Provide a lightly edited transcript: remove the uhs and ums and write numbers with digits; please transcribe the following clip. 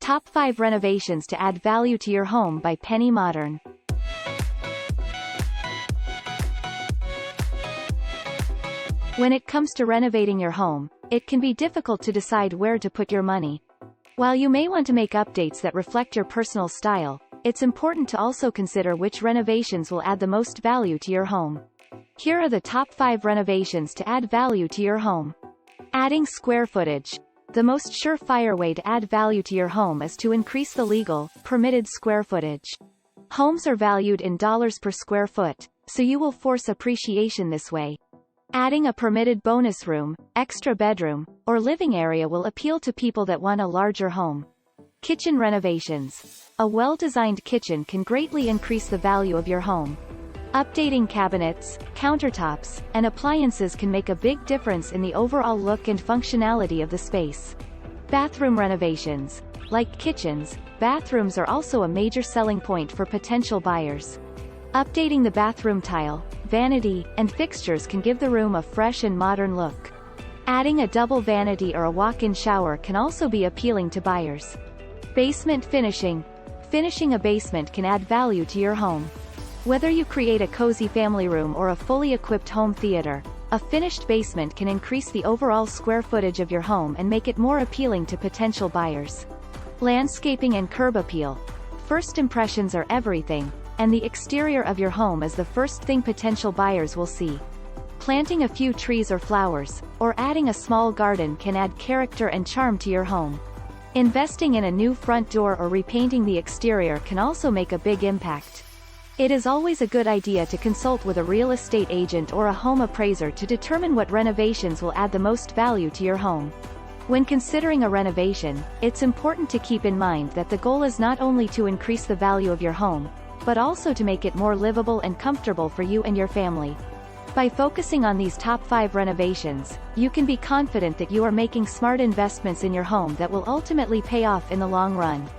Top 5 Renovations to Add Value to Your Home by Penny Modern. When it comes to renovating your home, it can be difficult to decide where to put your money. While you may want to make updates that reflect your personal style, it's important to also consider which renovations will add the most value to your home. Here are the top 5 renovations to add value to your home. Adding square footage. The most surefire way to add value to your home is to increase the legal, permitted square footage. Homes are valued in dollars per square foot, so you will force appreciation this way. Adding a permitted bonus room, extra bedroom, or living area will appeal to people that want a larger home. Kitchen renovations. A well-designed kitchen can greatly increase the value of your home. Updating cabinets, countertops, and appliances can make a big difference in the overall look and functionality of the space. Bathroom renovations. Like kitchens, bathrooms are also a major selling point for potential buyers. Updating the bathroom tile, vanity, and fixtures can give the room a fresh and modern look. Adding a double vanity or a walk-in shower can also be appealing to buyers. Basement finishing. Finishing a basement can add value to your home. Whether you create a cozy family room or a fully equipped home theater, a finished basement can increase the overall square footage of your home and make it more appealing to potential buyers. Landscaping and curb appeal. First impressions are everything, and the exterior of your home is the first thing potential buyers will see. Planting a few trees or flowers, or adding a small garden can add character and charm to your home. Investing in a new front door or repainting the exterior can also make a big impact. It is always a good idea to consult with a real estate agent or a home appraiser to determine what renovations will add the most value to your home. When considering a renovation, it's important to keep in mind that the goal is not only to increase the value of your home, but also to make it more livable and comfortable for you and your family. By focusing on these top 5 renovations, you can be confident that you are making smart investments in your home that will ultimately pay off in the long run.